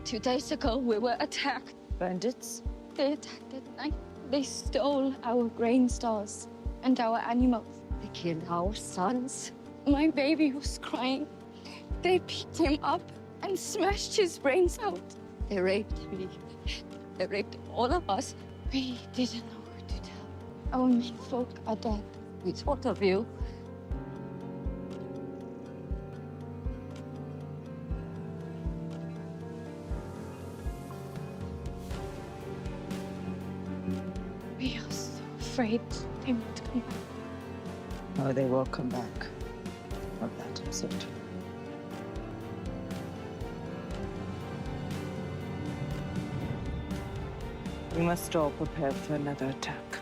2 days ago, we were attacked. Bandits? They attacked at night. They stole our grain stores and our animals. They killed our sons. My baby was crying. They picked him up and smashed his brains out. They raped me. They raped all of us. We didn't know who to tell. Our men folk are dead. We thought of you. We are so afraid they won't come back. Oh, they will come back. Of that, I'm certain. We must all prepare for another attack.